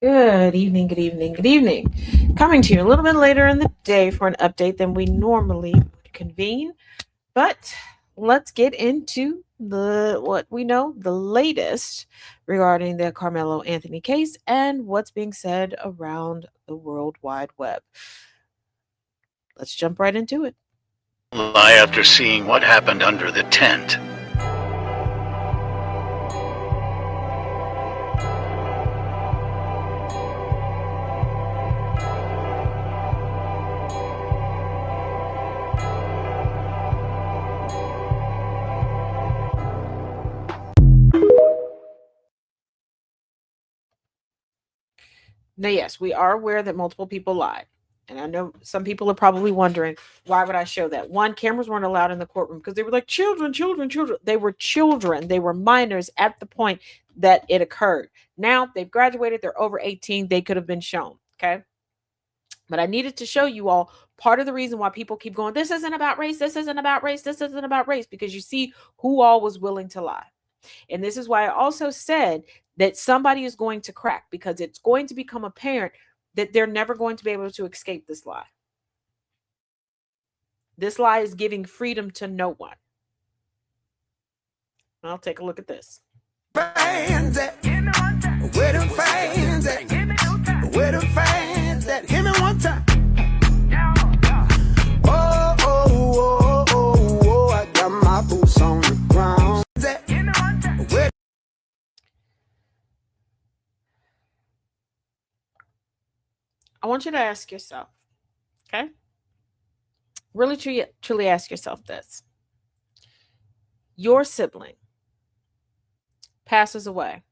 Good evening, good evening, good evening. Coming to you a little bit later in the day for an update than we normally would convene. But let's get into the what we know, the latest regarding the Carmelo Anthony case and what's being said around the World Wide Web. Let's jump right into it. Lie after seeing what happened under the tent. Now, yes, we are aware that multiple people lied. And I know some people are probably wondering, why would I show that? One, cameras weren't allowed in the courtroom because they were like children, children, children. They were children. They were minors at the point that it occurred. Now they've graduated. They're over 18. They could have been shown. Okay. But I needed to show you all part of the reason why people keep going, this isn't about race. This isn't about race. This isn't about race. Because you see who all was willing to lie. And this is why I also said that somebody is going to crack because it's going to become apparent that they're never going to be able to escape this lie. This lie is giving freedom to no one. I'll take a look at this. Fans at? Where them fans at? Where them fans at? Hit me one time. Oh, oh, oh, oh, oh, I got my boots on the ground. Where I want you to ask yourself, okay? Really truly ask yourself this. Your sibling passes away.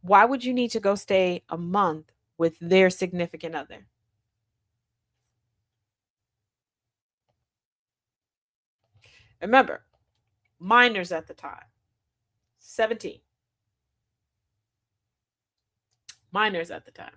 Why would you need to go stay a month with their significant other? Remember, minors at the time, 17. Minors at the time.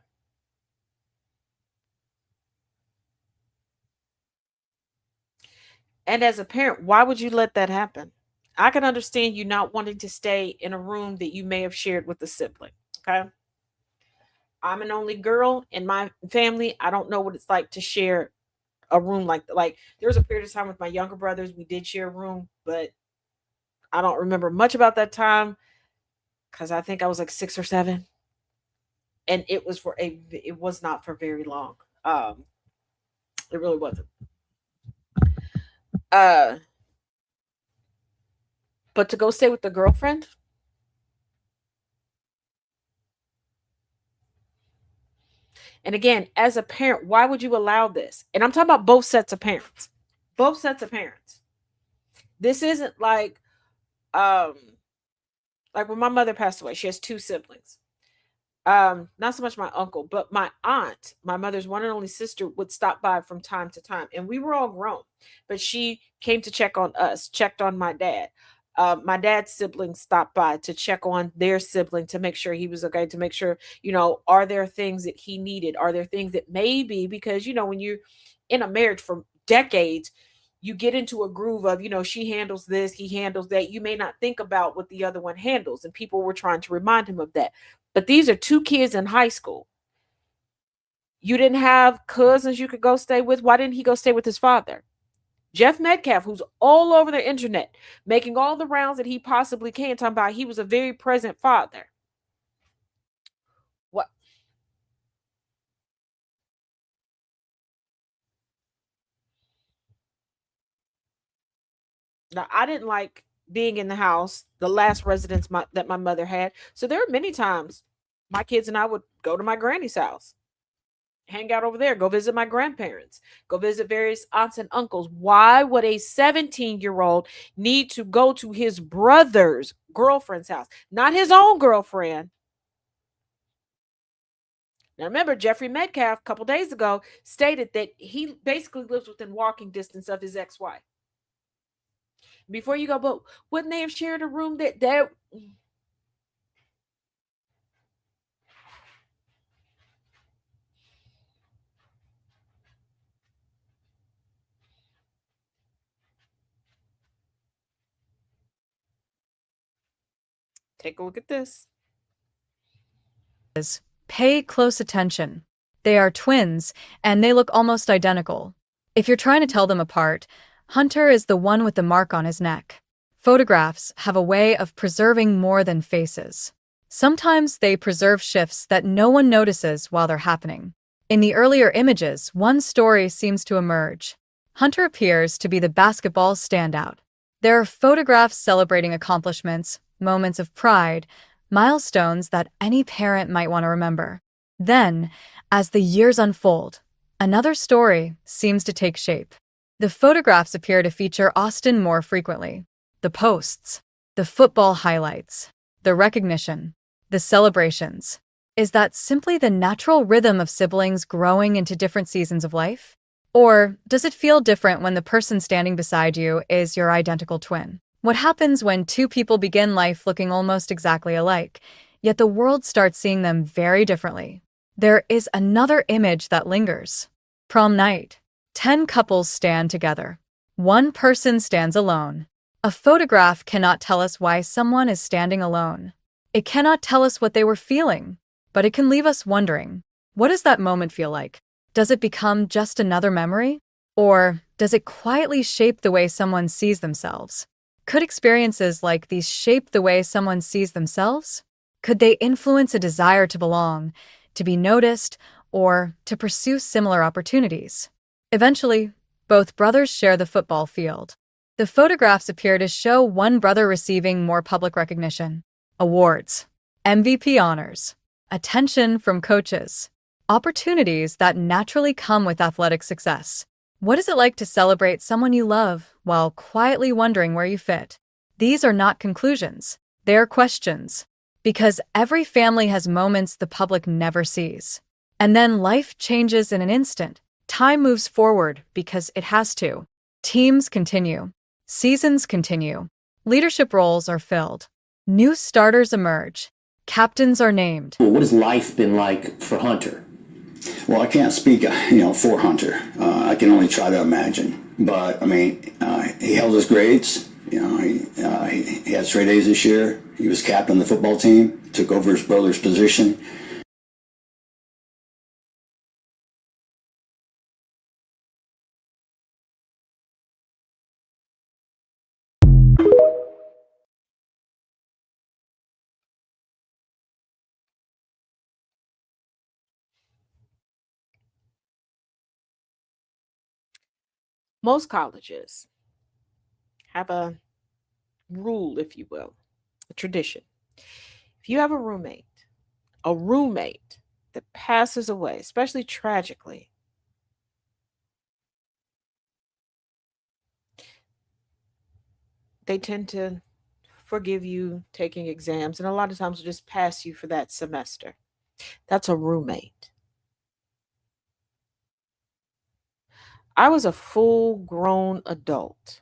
And as a parent, why would you let that happen? I can understand you not wanting to stay in a room that you may have shared with a sibling. Okay. I'm an only girl in my family. I don't know what it's like to share a room like there was a period of time with my younger brothers. We did share a room, but I don't remember much about that time because I think I was like 6 or 7. And it was not for very long. It really wasn't. Uh but to go stay with the girlfriend, and again, as a parent, why would you allow this? And I'm talking about both sets of parents. Both sets of parents. This isn't um like when my mother passed away, she has 2 siblings. Not so much my uncle, but my aunt, my mother's one and only sister, would stop by from time to time. And we were all grown, but she came to check on us, checked on my dad. My dad's siblings stopped by to check on their sibling to make sure he was okay, to make sure, are there things that he needed? Are there things that maybe, because, when you're in a marriage for decades, you get into a groove of, she handles this, he handles that. You may not think about what the other one handles. And people were trying to remind him of that. But these are 2 kids in high school. You didn't have cousins you could go stay with. Why didn't he go stay with his father? Jeff Metcalf, who's all over the internet, making all the rounds that he possibly can, talking about he was a very present father. What? Now, I didn't like being in the house, the last residence that my mother had. So there are many times my kids and I would go to my granny's house, hang out over there, go visit my grandparents, go visit various aunts and uncles. Why would a 17-year-old need to go to his brother's girlfriend's house, not his own girlfriend? Now, remember, Jeffrey Metcalf, a couple days ago, stated that he basically lives within walking distance of his ex wife. Before you go, but wouldn't they have shared a room that. Take a look at this. Pay close attention. They are twins, and they look almost identical. If you're trying to tell them apart, Hunter is the one with the mark on his neck. Photographs have a way of preserving more than faces. Sometimes they preserve shifts that no one notices while they're happening. In the earlier images, one story seems to emerge. Hunter appears to be the basketball standout. There are photographs celebrating accomplishments, moments of pride, milestones that any parent might want to remember. Then, as the years unfold, another story seems to take shape. The photographs appear to feature Austin more frequently. The posts, the football highlights, the recognition, the celebrations. Is that simply the natural rhythm of siblings growing into different seasons of life? Or does it feel different when the person standing beside you is your identical twin? What happens when two people begin life looking almost exactly alike, yet the world starts seeing them very differently? There is another image that lingers. Prom night. 10 couples stand together. One person stands alone. A photograph cannot tell us why someone is standing alone. It cannot tell us what they were feeling, but it can leave us wondering, what does that moment feel like? Does it become just another memory? Or does it quietly shape the way someone sees themselves? Could experiences like these shape the way someone sees themselves? Could they influence a desire to belong, to be noticed, or to pursue similar opportunities? Eventually, both brothers share the football field. The photographs appear to show one brother receiving more public recognition, awards, MVP honors, attention from coaches, opportunities that naturally come with athletic success. What is it like to celebrate someone you love while quietly wondering where you fit? These are not conclusions, they are questions. Because every family has moments the public never sees. And then life changes in an instant. Time moves forward because it has to. Teams continue. Seasons continue. Leadership roles are filled. New starters emerge. Captains are named. Well, what has life been like for Hunter? Well, I can't speak, for Hunter. I can only try to imagine. But I mean, he held his grades. He had straight A's this year. He was captain of the football team. Took over his brother's position. Most colleges have a rule, if you will, a tradition. If you have a roommate that passes away, especially tragically, they tend to forgive you taking exams and a lot of times will just pass you for that semester. That's a roommate. I was a full grown adult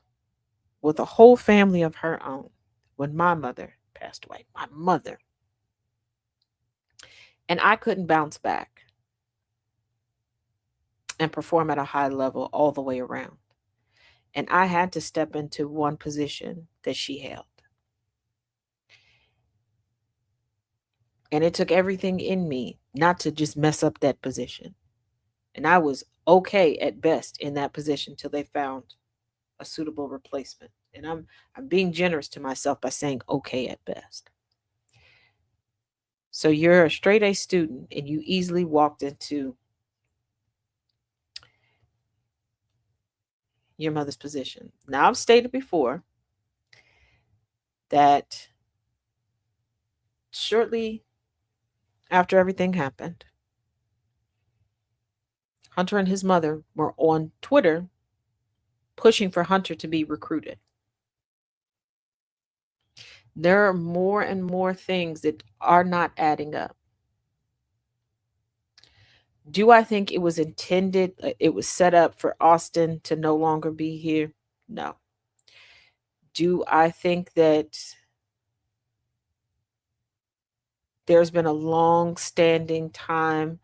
with a whole family of her own when my mother passed away. My mother. And I couldn't bounce back and perform at a high level all the way around. And I had to step into one position that she held. And it took everything in me not to just mess up that position. And I was okay at best in that position till they found a suitable replacement. And I'm being generous to myself by saying okay at best. So you're a straight A student and you easily walked into your mother's position. Now I've stated before that shortly after everything happened, Hunter and his mother were on Twitter pushing for Hunter to be recruited. There are more and more things that are not adding up. Do I think it was intended, it was set up for Austin to no longer be here? No. Do I think that there's been a long standing time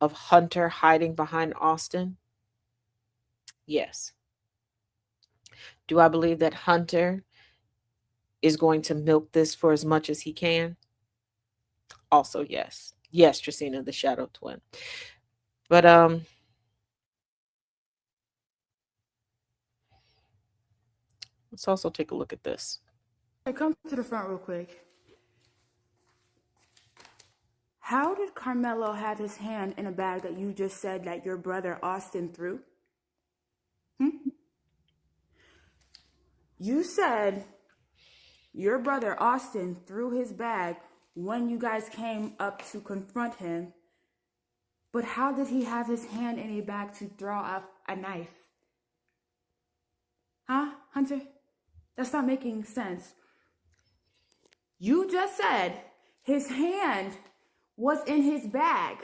of Hunter hiding behind Austin? Yes. Do I believe that Hunter is going to milk this for as much as he can? Also, yes. Yes, Trisina, the shadow twin. But let's also take a look at this. Hey, come to the front real quick. How did Karmelo have his hand in a bag that you just said that your brother Austin threw? You said your brother Austin threw his bag when you guys came up to confront him. But how did he have his hand in a bag to throw off a knife? Huh, Hunter? That's not making sense. You just said his hand was in his bag.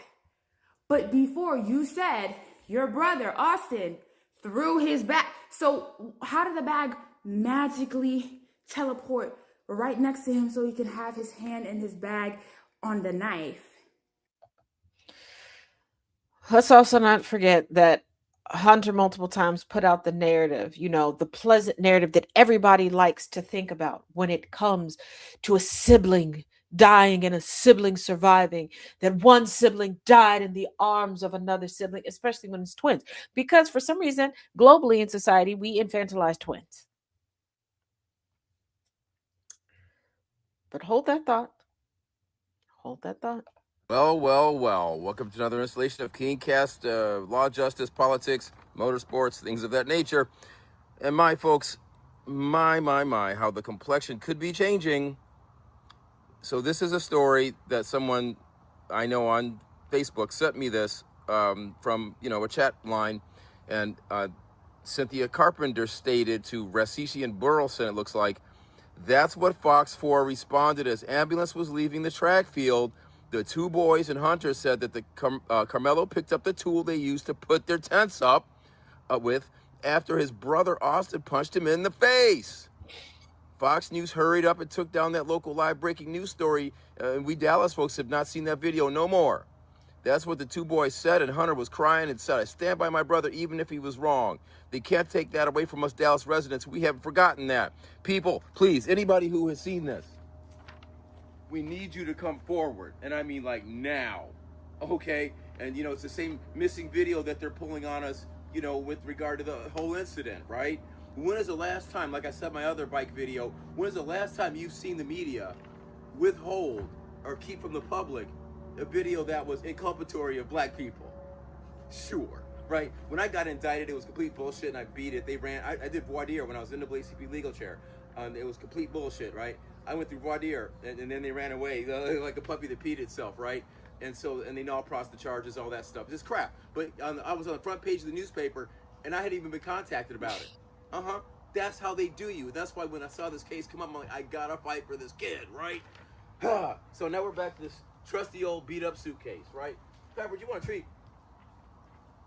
But before you said your brother Austin threw his bag. So how did the bag magically teleport right next to him so he can have his hand in his bag on the knife? Let's also not forget that Hunter multiple times put out the narrative, the pleasant narrative that everybody likes to think about when it comes to a sibling dying and a sibling surviving, that one sibling died in the arms of another sibling, especially when it's twins. Because for some reason, globally in society, we infantilize twins. But hold that thought. Hold that thought. Well, well, well. Welcome to another installation of KeenCast, law, justice, politics, motorsports, things of that nature. And my folks, my, how the complexion could be changing. So this is a story that someone I know on Facebook sent me this from, a chat line. And Cynthia Carpenter stated to Racici and Burleson, it looks like, that's what Fox 4 responded as ambulance was leaving the track field. The two boys and Hunter said that Karmelo picked up the tool they used to put their tents up with after his brother Austin punched him in the face. Fox News hurried up and took down that local live breaking news story. We Dallas folks have not seen that video no more. That's what the two boys said, and Hunter was crying and said, I stand by my brother even if he was wrong. They can't take that away from us Dallas residents. We haven't forgotten that. People, please, anybody who has seen this, we need you to come forward. And I mean like now, okay? And it's the same missing video that they're pulling on us, with regard to the whole incident, right? When is the last time, like I said, my other bike video, when is the last time you've seen the media withhold or keep from the public a video that was inculpatory of black people? Sure, right? When I got indicted, it was complete bullshit and I beat it. They ran, I did voir dire when I was in the NAACP legal chair. It was complete bullshit, right? I went through voir dire and then they ran away like a puppy that peed itself, right? And they now processed the charges, all that stuff. Just crap. But I was on the front page of the newspaper and I hadn't even been contacted about it. That's how they do you. That's why when I saw this case come up, I'm like, I gotta fight for this kid, right? So now we're back to this trusty old beat up suitcase, right? Pepper, do you want a treat?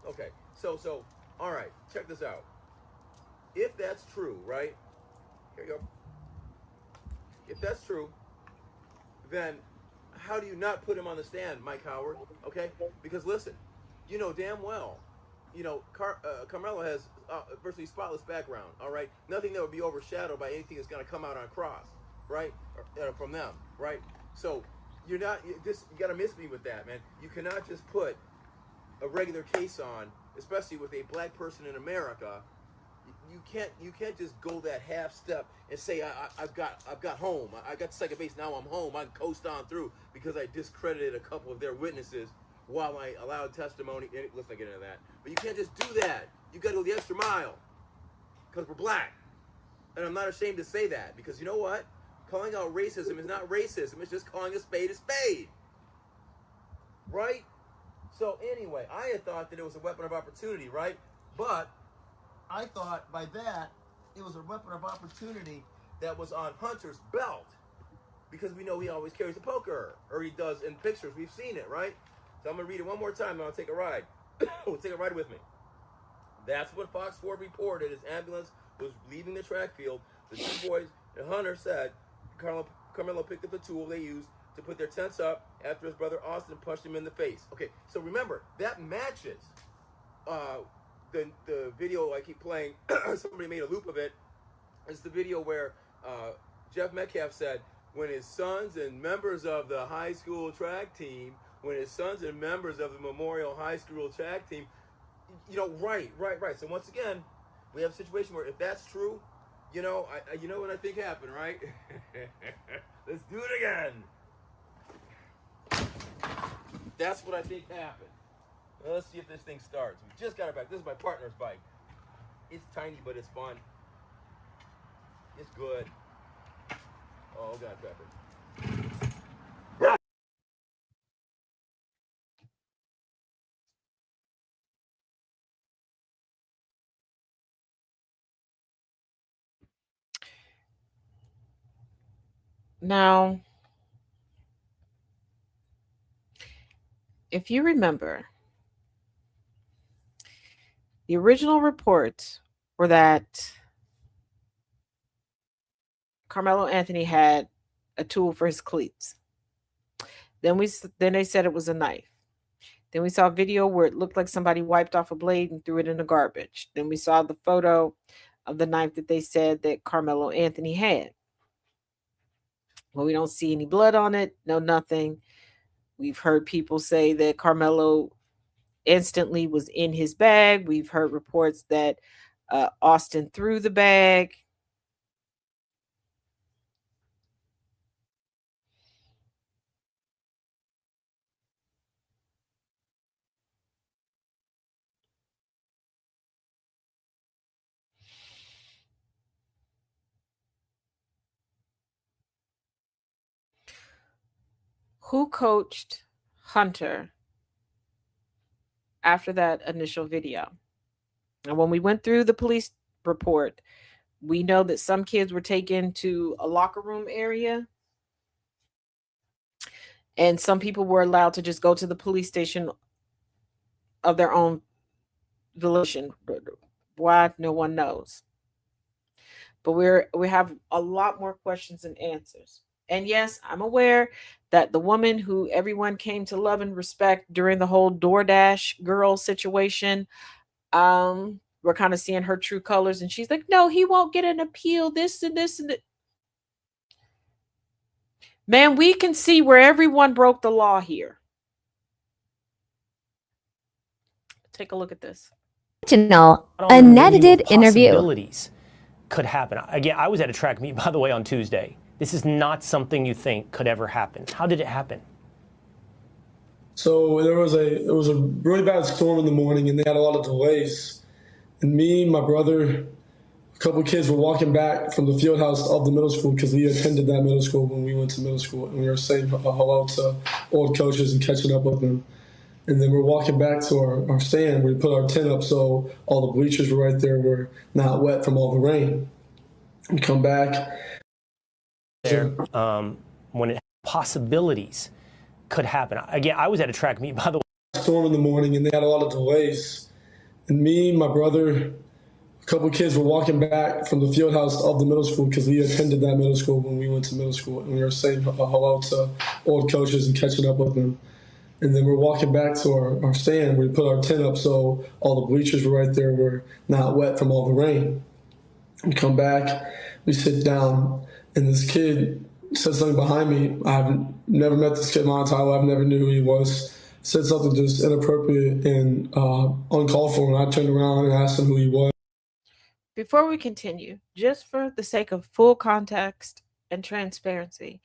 Okay, so, all right, check this out. If that's true, right? Here you go. If that's true, then how do you not put him on the stand, Mike Howard? Okay, because listen, you know damn well, Karmelo has virtually spotless background. All right, nothing that would be overshadowed by anything that's going to come out on cross, right? From them, right? So you got to miss me with that, man. You cannot just put a regular case on, especially with a black person in America. You can't just go that half step and say I've got home. I got second base, now I'm home. I can coast on through because I discredited a couple of their witnesses while I allowed testimony. Let's not get into that. But you can't just do that. You got to go the extra mile because we're black. And I'm not ashamed to say that because you know what? Calling out racism is not racism. It's just calling a spade, right? So anyway, I had thought that it was a weapon of opportunity, right? But I thought by that, it was a weapon of opportunity that was on Hunter's belt. Because we know he always carries a poker, or he does in pictures. We've seen it, right? So I'm going to read it one more time, and I'll take a ride. Take a ride with me. That's what Fox 4 reported as ambulance was leaving the track field. The two boys and Hunter said Karmelo picked up the tool they used to put their tents up after his brother Austin punched him in the face. Okay, so remember, that matches the video I keep playing. Somebody made a loop of it. It's the video where Jeff Metcalf said when his sons and members of the high school track team, when his sons and members of the Memorial High School track team, right. So once again, we have a situation where if that's true, you know what I think happened, right? Let's do it again. That's what I think happened. Let's see if this thing starts. We just got it back. This is my partner's bike. It's tiny, but it's fun. It's good. Oh, God, Pepper. Now, if you remember, the original reports were that Karmelo Anthony had a tool for his cleats. Then they said it was a knife. Then we saw a video where it looked like somebody wiped off a blade and threw it in the garbage. Then we saw the photo of the knife that they said that Karmelo Anthony had. Well, we don't see any blood on it, no nothing. We've heard people say that Karmelo instantly was in his bag. We've heard reports that Austin threw the bag. Who coached Hunter after that initial video? And when we went through the police report, we know that some kids were taken to a locker room area, and some people were allowed to just go to the police station of their own volition. Why? No one knows. But we have a lot more questions and answers. And yes, I'm aware that the woman who everyone came to love and respect during the whole DoorDash girl situation, we're kind of seeing her true colors, and she's like, no, he won't get an appeal, this and this and that. Man, we can see where everyone broke the law here. Take a look at this. Unedited interview. Possibilities could happen. Again, I was at a track meet, by the way, on Tuesday. This is not something you think could ever happen. How did it happen? So it was a really bad storm in the morning, and they had a lot of delays. And me, my brother, a couple of kids were walking back from the field house of the middle school because we attended that middle school when we went to middle school, and we were saying hello to old coaches and catching up with them. And then we're walking back to our stand. We put our tent up so all the bleachers were right there. Were not wet from all the rain. We come back. There, when possibilities could happen. Again, I was at a track meet, by the way. Storm in the morning, and they had a lot of delays. And me, my brother, a couple of kids were walking back from the field house of the middle school because we attended that middle school when we went to middle school, and we were saying hello to old coaches and catching up with them. And then we're walking back to our stand. We put our tent up so all the bleachers were right there. Were not wet from all the rain. We come back, we sit down, and this kid said something behind me. I've never met this kid in my entire life. I never knew who he was. Said something just inappropriate and uncalled for, and I turned around and asked him who he was. Before we continue, just for the sake of full context and transparency,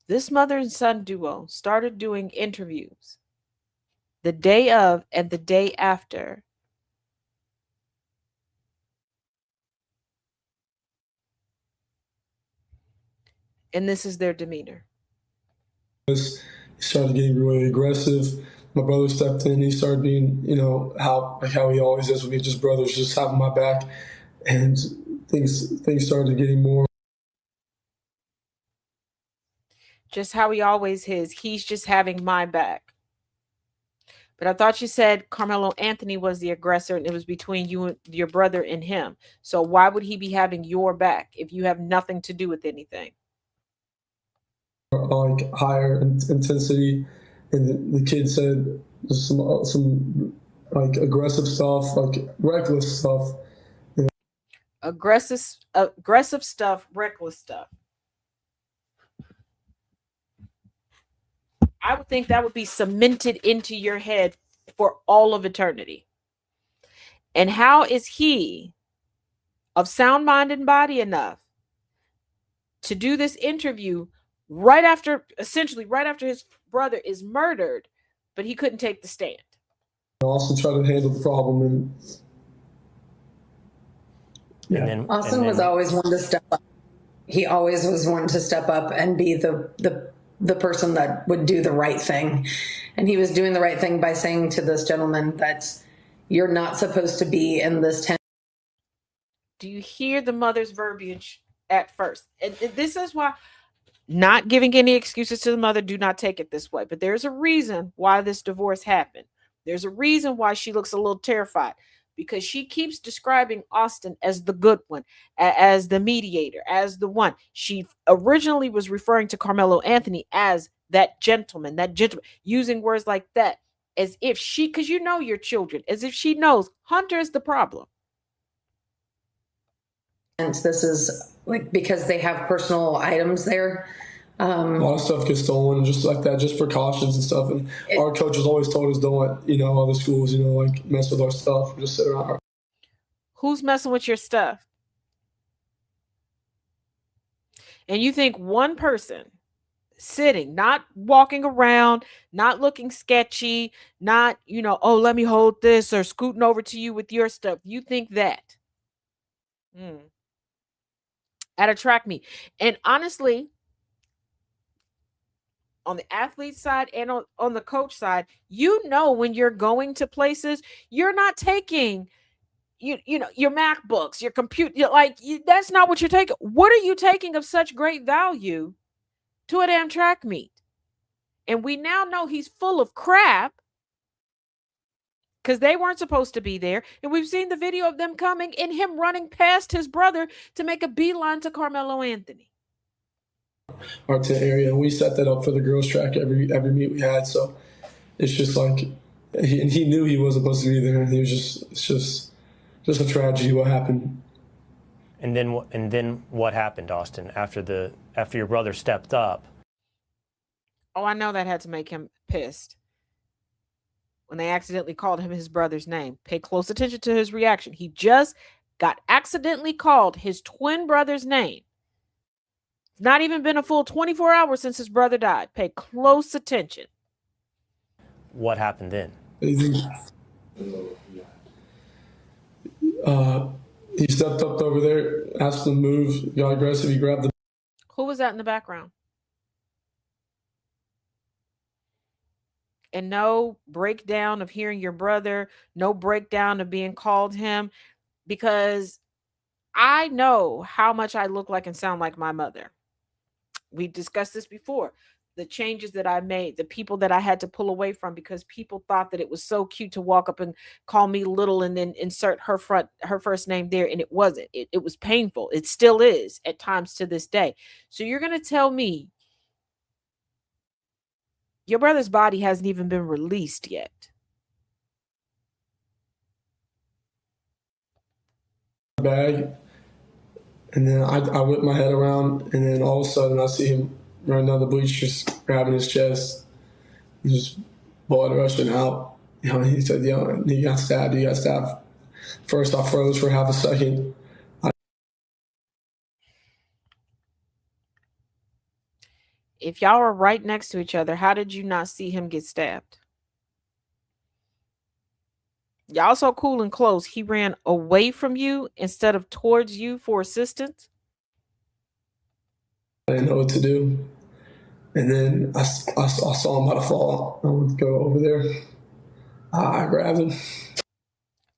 this mother and son duo started doing interviews the day of and the day after and this is their demeanor. He started getting really aggressive. My brother stepped in. He started being, how he always is with me, just brothers, just having my back. And things started getting more. Just how he always is. He's just having my back. But I thought you said Karmelo Anthony was the aggressor and it was between you and your brother and him. So why would he be having your back if you have nothing to do with anything? Like higher intensity, and the kid said some like aggressive stuff, like reckless stuff. Aggressive stuff, reckless stuff. I would think that would be cemented into your head for all of eternity. And how is he of sound mind and body enough to do this interview essentially right after his brother is murdered, but he couldn't take the stand? Austin tried to handle the problem, and Austin was always one to step up. He always was one to step up and be the person that would do the right thing. And he was doing the right thing by saying to this gentleman that you're not supposed to be in this tent. Do you hear the mother's verbiage at first? And this is why, not giving any excuses to the mother, do not take it this way. But there's a reason why this divorce happened. There's a reason why she looks a little terrified, because she keeps describing Austin as the good one, as the mediator, as the one. She originally was referring to Karmelo Anthony as that gentleman, using words like that, as if she, because you know your children, as if she knows Hunter is the problem. And this is like because they have personal items there. A lot of stuff gets stolen, just like that, just precautions and stuff. And our coaches always told us, don't let, other schools, like mess with our stuff. Just sit around. Who's messing with your stuff? And you think one person sitting, not walking around, not looking sketchy, not, oh, let me hold this, or scooting over to you with your stuff. You think that at a track meet. And honestly, on the athlete side and on the coach side, when you're going to places, you're not taking your MacBooks, your computer, that's not what you're taking. What are you taking of such great value to a damn track meet? And we now know he's full of crap because they weren't supposed to be there. And we've seen the video of them coming and him running past his brother to make a beeline to Karmelo Anthony. Our tent area, and we set that up for the girls' track every meet we had. So it's just like he knew he wasn't supposed to be there, and it's just a tragedy what happened. And then what happened, Austin, after your brother stepped up? Oh, I know that had to make him pissed when they accidentally called him his brother's name. Pay close attention to his reaction. He just got accidentally called his twin brother's name. It's not even been a full 24 hours since his brother died. Pay close attention. What happened then? He stepped up over there, asked him to move, got aggressive, he grabbed the... Who was that in the background? And no breakdown of hearing your brother, no breakdown of being called him, because I know how much I look like and sound like my mother. We discussed this before. The changes that I made, the people that I had to pull away from because people thought that it was so cute to walk up and call me little and then insert her first name there. And it wasn't. It was painful. It still is at times to this day. So you're going to tell me your brother's body hasn't even been released yet? Bag. And then I whip my head around, and then all of a sudden I see him running down the bleachers, grabbing his chest, and just blood rushing out. He said, he got stabbed, he got stabbed. First I froze for half a second. If y'all were right next to each other, how did you not see him get stabbed? Y'all so cool and close, he ran away from you instead of towards you for assistance? I didn't know what to do. And then I saw him about to fall. I went to go over there. I grabbed him.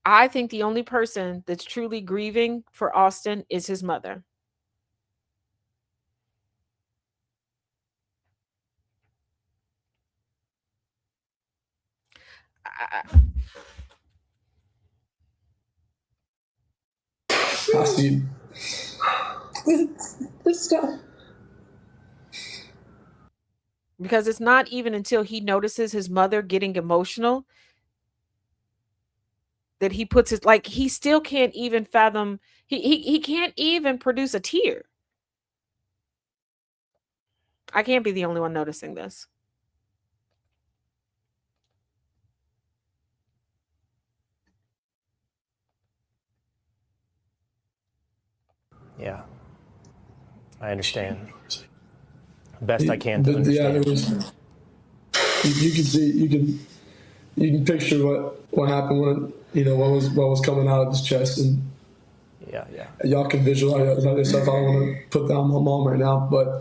I think the only person that's truly grieving for Austin is his mother. I see. Stop. Because it's not even until he notices his mother getting emotional that he puts his, he still can't even fathom, he can't even produce a tear. I can't be the only one noticing this. Yeah. I understand. Best I can to Yeah, understand. there was. You can see, you can picture what happened when what was coming out of his chest, and Yeah. y'all can visualize this. I don't want to put down my mom right now, but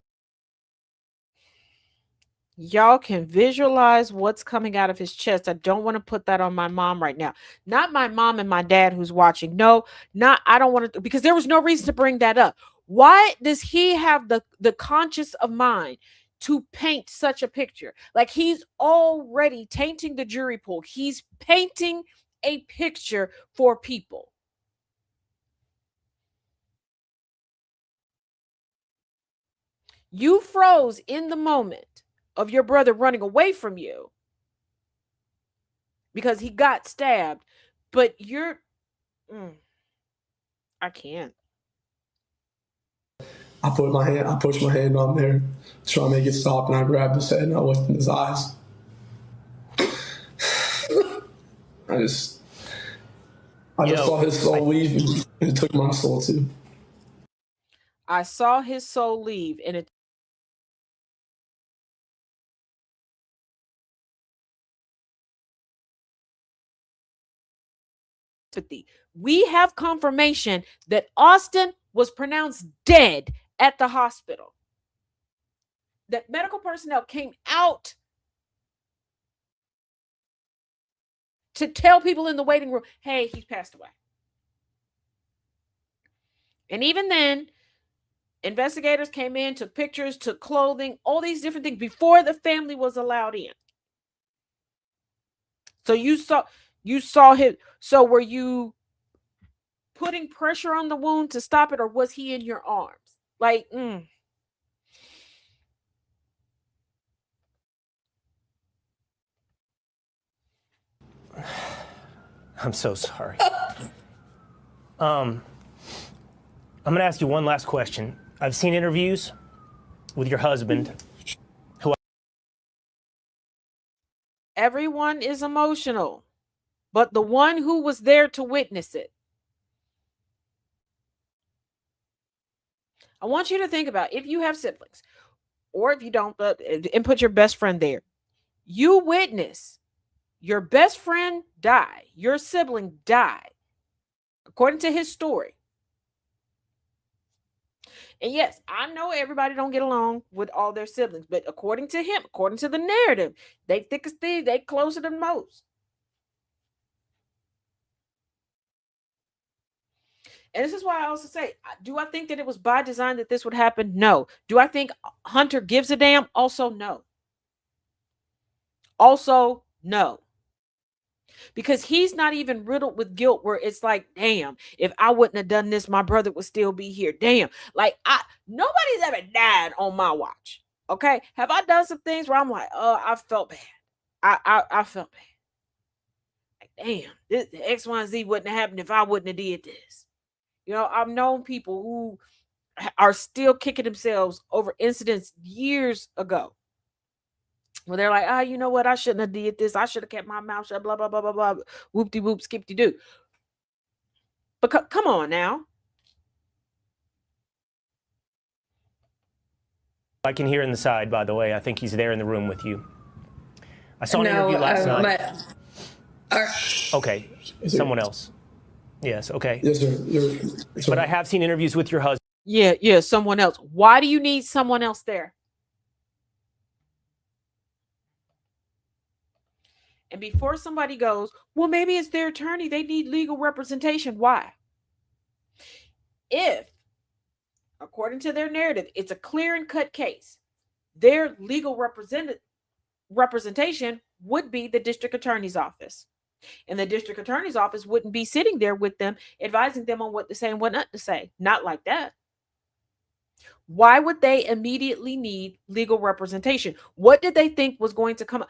y'all can visualize what's coming out of his chest. I don't want to put that on my mom right now. Not my mom and my dad who's watching. No, not I don't want to, because there was no reason to bring that up. Why does he have the conscious of mind to paint such a picture? Like, he's already tainting the jury pool. He's painting a picture for people. You froze in the moment of your brother running away from you because he got stabbed, but you're I can't. I pushed my hand on there, trying to make it stop, and I grabbed his head and I looked in his eyes. I just saw his soul leave, and it took my soul too. I saw his soul leave, and it we have confirmation that Austin was pronounced dead at the hospital. That medical personnel came out to tell people in the waiting room, hey, he's passed away. And even then, investigators came in, took pictures, took clothing, all these different things before the family was allowed in. So you saw him. So were you putting pressure on the wound to stop it, or was he in your arms? Like, I'm so sorry. I'm going to ask you one last question. I've seen interviews with your husband. Everyone is emotional, but the one who was there to witness it. I want you to think about, if you have siblings, or if you don't, and put your best friend there. You witness your best friend die, your sibling die, according to his story. And yes, I know everybody don't get along with all their siblings, but according to him, according to the narrative, they thick as thieves, they closer than most. And this is why I also say, do I think that it was by design that this would happen? No. Do I think Hunter gives a damn? Also, no. Also, no. Because he's not even riddled with guilt where it's like, damn, if I wouldn't have done this, my brother would still be here. Damn. Like, nobody's ever died on my watch. Okay. Have I done some things where I'm like, oh, I felt bad. I felt bad. Like, damn, this X, Y, and Z wouldn't have happened if I wouldn't have did this. I've known people who are still kicking themselves over incidents years ago. Well, they're like, you know what? I shouldn't have did this. I should have kept my mouth shut, blah, blah, blah, blah, blah. Whoop-de-whoop, skip-de-doo. But come on now. I can hear in the side, by the way. I think he's there in the room with you. I saw an interview last night. Okay, someone else. Yes, okay. Yes, sir. But I have seen interviews with your husband. Yeah, someone else. Why do you need someone else there? And before somebody goes, well, maybe it's their attorney, they need legal representation. Why? If, according to their narrative, it's a clear and cut case, their legal representation would be the district attorney's office. And the district attorney's office wouldn't be sitting there with them, advising them on what to say and what not to say. Not like that. Why would they immediately need legal representation? What did they think was going to come?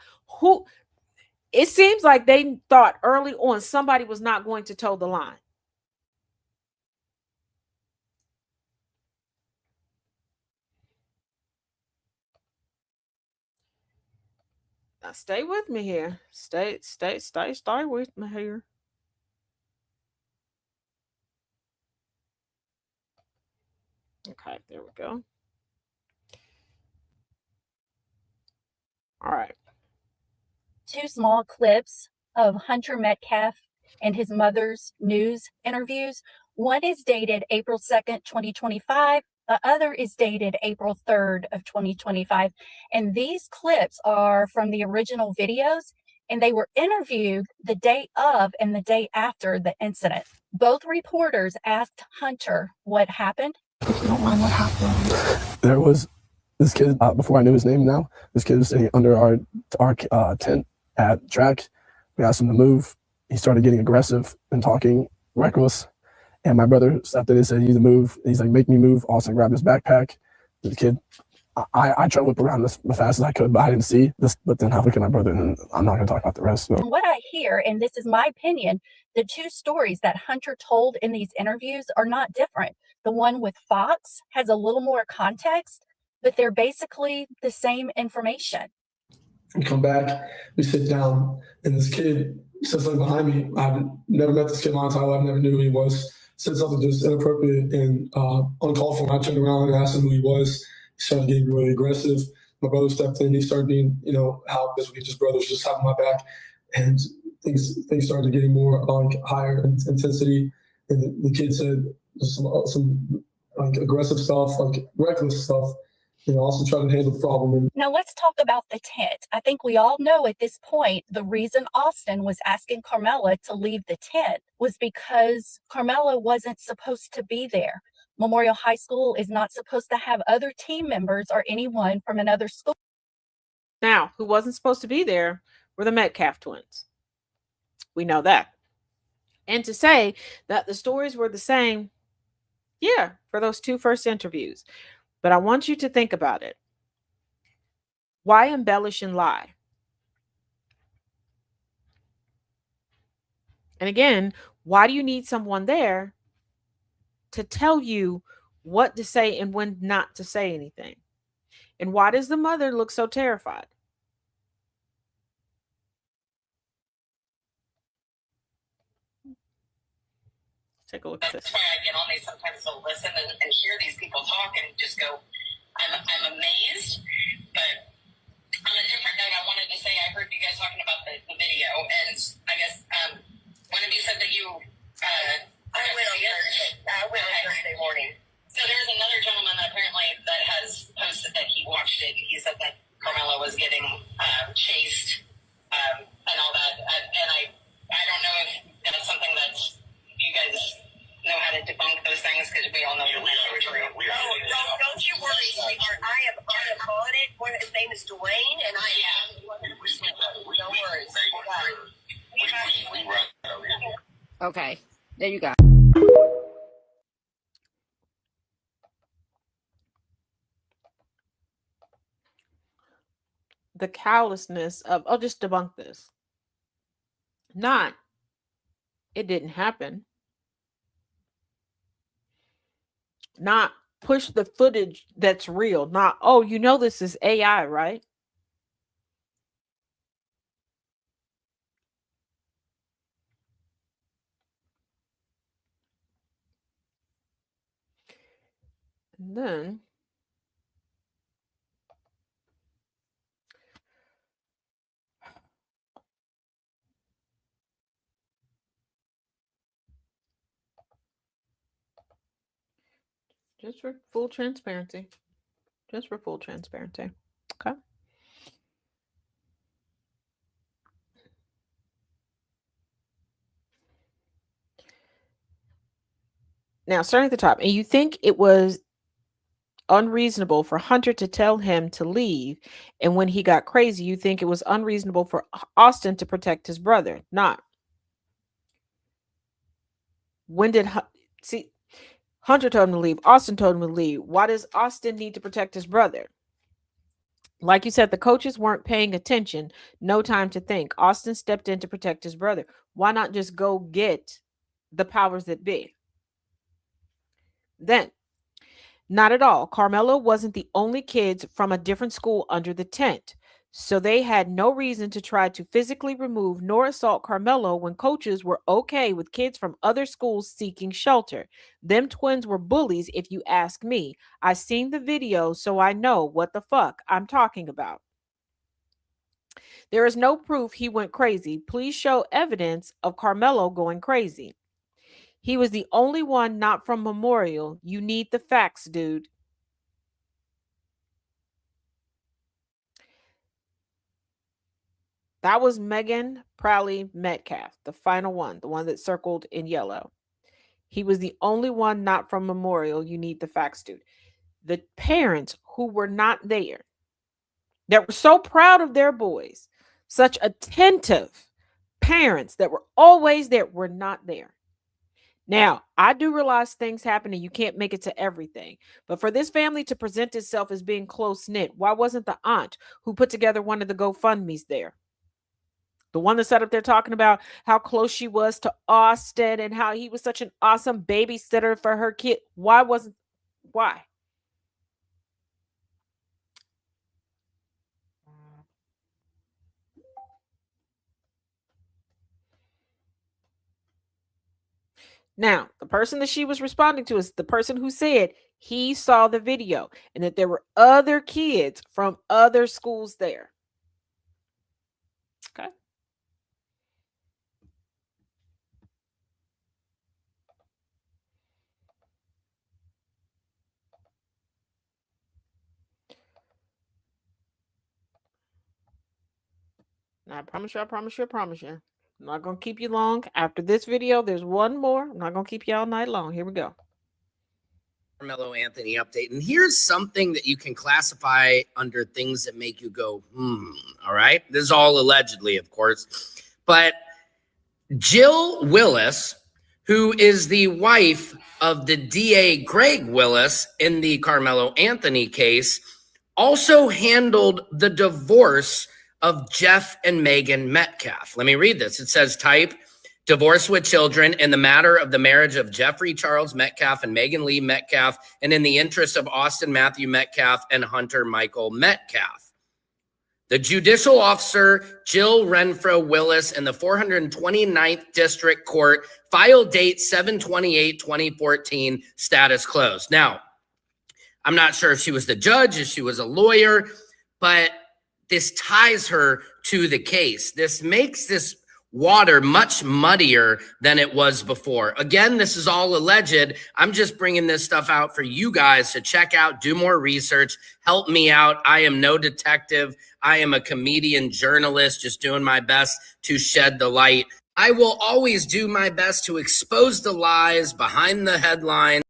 It seems like they thought early on somebody was not going to toe the line. Now stay with me here. Stay with me here. Okay, there we go. All right. 2 small clips of Hunter Metcalf and his mother's news interviews. One is dated April 2nd, 2025. The other is dated April 3rd of 2025. And these clips are from the original videos, and they were interviewed the day of and the day after the incident. Both reporters asked Hunter what happened. If you don't mind, what happened? There was this kid, before I knew his name now, this kid was sitting under our tent at track. We asked him to move. He started getting aggressive and talking reckless. And my brother stepped in and said, "You need to move." He's like, "Make me move." Austin grabbed his backpack. The kid, I tried to whip around as fast as I could, but I didn't see this. But then I look at my brother, and I'm not going to talk about the rest. So. What I hear, and this is my opinion, the 2 stories that Hunter told in these interviews are not different. The one with Fox has a little more context, but they're basically the same information. We come back, we sit down, and this kid says something behind me. I've never met this kid in my entire life, never knew who he was. Said something just inappropriate and uncalled for. I turned around and asked him who he was. He started getting really aggressive. My brother stepped in. He started being, how this week his brother's just having my back, and things started getting more higher intensity. And the kid said some aggressive stuff, reckless stuff. Also trying to handle the problem. Now let's talk about the tent. I think we all know at this point, the reason Austin was asking Karmelo to leave the tent was because Karmelo wasn't supposed to be there. Memorial High School is not supposed to have other team members or anyone from another school. Now, who wasn't supposed to be there were the Metcalf twins. We know that. And to say that the stories were the same, yeah, for those 2 first interviews. But I want you to think about it. Why embellish and lie? And again, why do you need someone there to tell you what to say and when not to say anything? And why does the mother look so terrified? Take a look at this. That's why I get on these sometimes to listen and hear these people talk and just go, I'm amazed. But on a different note, I wanted to say I heard you guys talking about the video, and I guess one of you said that you I went on Thursday morning. So there's another gentleman apparently that has posted that he watched it. He said that Karmelo was getting chased and all that. And I don't know if that's something that you guys know how to debunk those things, because we all know that they're true. Don't you worry, sweetheart. I am on it. His name is Dwayne, and I am. No worries. Okay, there you go. The callousness of, I'll just debunk this. Not, it didn't happen. Not push the footage that's real. Not, oh, this is AI, right? And then just for full transparency. Okay. Now, starting at the top, and you think it was unreasonable for Hunter to tell him to leave, and when he got crazy, you think it was unreasonable for Austin to protect his brother. Not. When did Hunter told him to leave, Austin told him to leave. Why does Austin need to protect his brother? Like you said, the coaches weren't paying attention. No time to think. Austin stepped in to protect his brother. Why not just go get the powers that be? Then, not at all. Karmelo wasn't the only kids from a different school under the tent. So they had no reason to try to physically remove nor assault Karmelo when coaches were okay with kids from other schools seeking shelter. Them twins were bullies, if you ask me. I seen the video, so I know what the fuck I'm talking about. There is no proof he went crazy. Please show evidence of Karmelo going crazy. He was the only one not from Memorial. You need the facts, dude. That was Megan Prowley Metcalf, the final one, the one that circled in yellow. He was the only one not from Memorial. You need the facts, dude. The parents who were not there, that were so proud of their boys, such attentive parents that were always there, were not there. Now, I do realize things happen and you can't make it to everything. But for this family to present itself as being close knit, why wasn't the aunt who put together one of the GoFundMe's there? The one that sat up there talking about how close she was to Austin and how he was such an awesome babysitter for her kid. Why? Now, the person that she was responding to is the person who said he saw the video and that there were other kids from other schools there. Okay. Now, I promise you, I'm not going to keep you long. After this video, there's one more. I'm not going to keep you all night long. Here we go. Karmelo Anthony update. And here's something that you can classify under things that make you go, all right? This is all allegedly, of course. But Jill Willis, who is the wife of the DA Greg Willis in the Karmelo Anthony case, also handled the divorce of Jeff and Megan Metcalf. Let me read this. It says, type, divorce with children in the matter of the marriage of Jeffrey Charles Metcalf and Megan Lee Metcalf, and in the interest of Austin Matthew Metcalf and Hunter Michael Metcalf. The judicial officer, Jill Renfro Willis, in the 429th District Court, file date 7/28/2014, status closed. Now, I'm not sure if she was the judge, if she was a lawyer, but this ties her to the case. This makes this water much muddier than it was before. Again, this is all alleged. I'm just bringing this stuff out for you guys to check out, do more research, help me out. I am no detective. I am a comedian journalist, just doing my best to shed the light. I will always do my best to expose the lies behind the headline.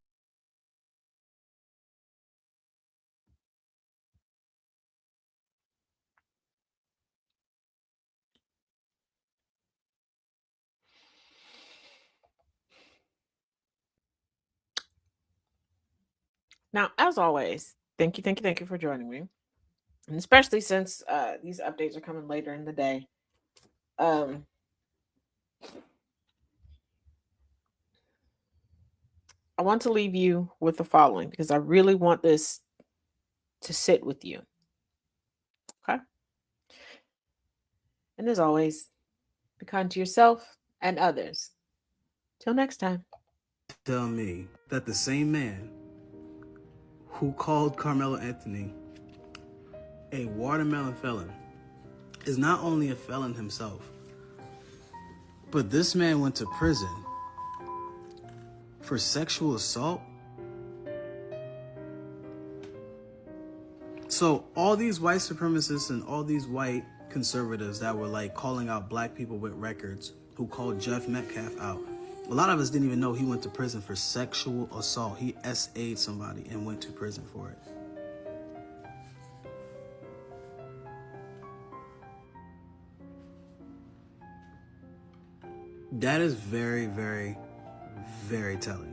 Now, as always, thank you for joining me. And especially since these updates are coming later in the day. I want to leave you with the following because I really want this to sit with you. Okay? And as always, be kind to yourself and others. Till next time. Tell me that the same man who called Karmelo Anthony a watermelon felon is not only a felon himself, but this man went to prison for sexual assault. So all these white supremacists and all these white conservatives that were like calling out black people with records who called Jeff Metcalf out, a lot of us didn't even know he went to prison for sexual assault. He SA'd somebody and went to prison for it. That is very, very, very telling.